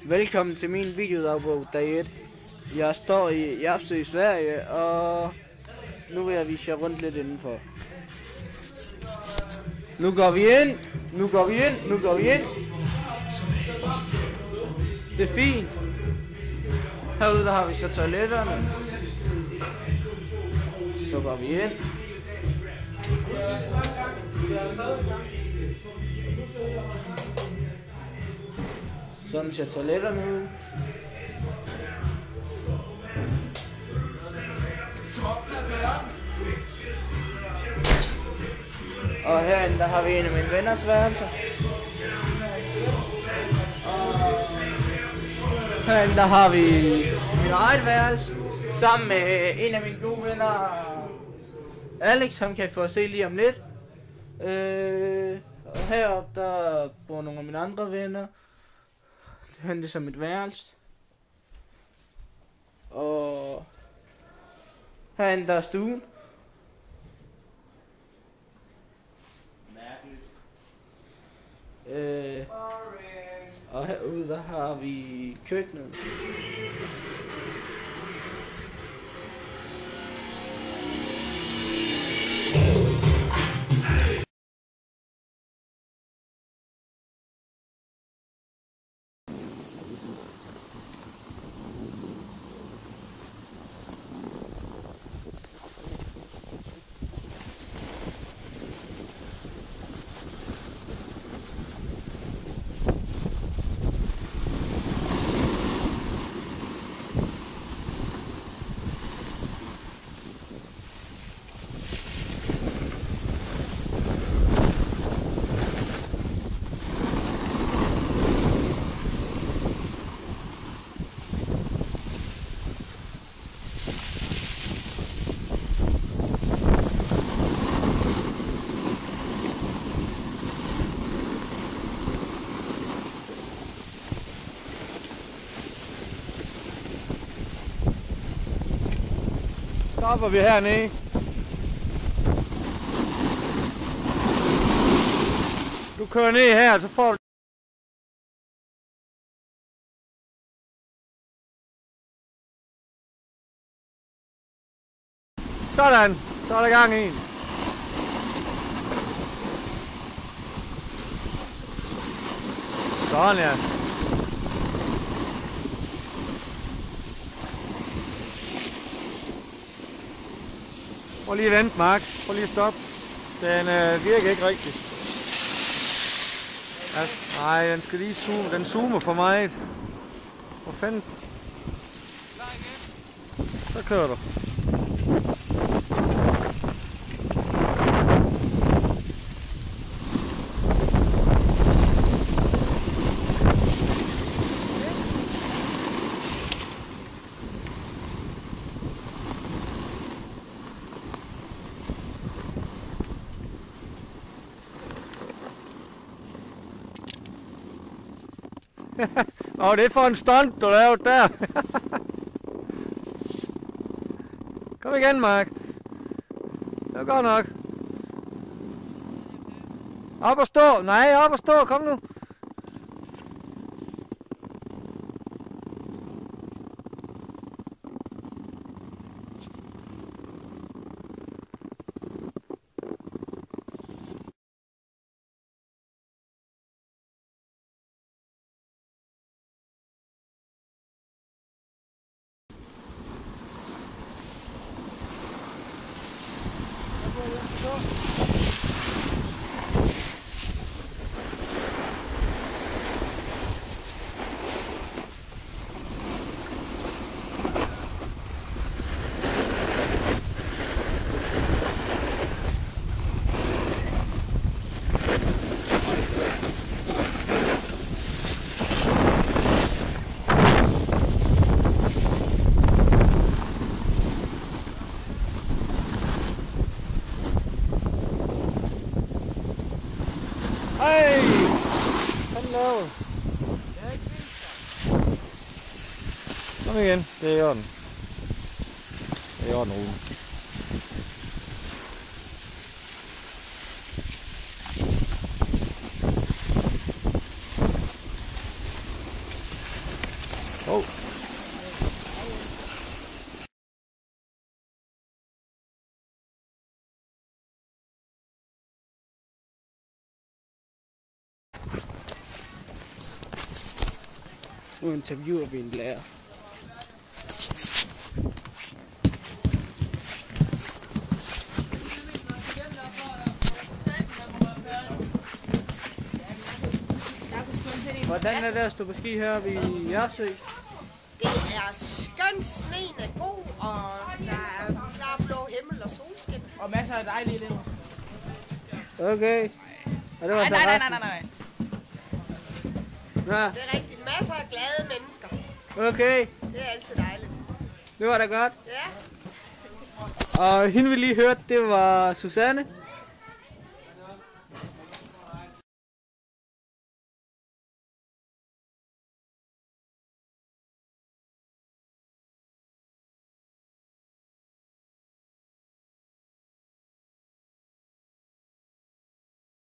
Velkommen til min videodagbog dag 1. Jeg står i Japsø i Sverige, og nu vil jeg vise jer rundt lidt indenfor. Nu går vi ind. Det er fint. Herude der har vi så toiletterne. Så går vi ind. Sådan ser toiletterne ud. Og herinde der har vi en af mine venners værelser. Herinde der har vi mit eget værelse sammen med en af mine gode venner, Alex, ham kan I få at se lige om lidt. Og heroppe der bor nogle af mine andre venner. Det er som et værelse. Og herinde der er stuen. Og herude der har vi køkkenet. Så hopper vi hernede. Du kører ned her, så får du... Sådan, så er der gang i. Sådan ja. Prøv lige at vente, Mark. Prøv lige at stoppe. Den virker ikke rigtigt. Altså, nej, den skal lige zoome. Den zoomer for meget. Hvor fanden? Så kører du. Åh, det er for en stunt, du lavede der. Kom igen, Mark. Det var godt nok. Op og stå. Nej, op og stå. Kom nu. Hey! Hallo! Kom igen, det er i orden. Det er i orden, Rune. Nu interviewer vi en lærer. Hvordan er det at stå på ski her ved Jersø? Det er skønt, sneen er god, og der er klar blå himmel og solskin. Og masser af dejlige elever. Okay. Og det var så Nej. Ja. Det er rigtig masser af glade mennesker. Okay, Det er altid dejligt. det var da godt. Ja. Og hende vi lige hørte, det var Susanne.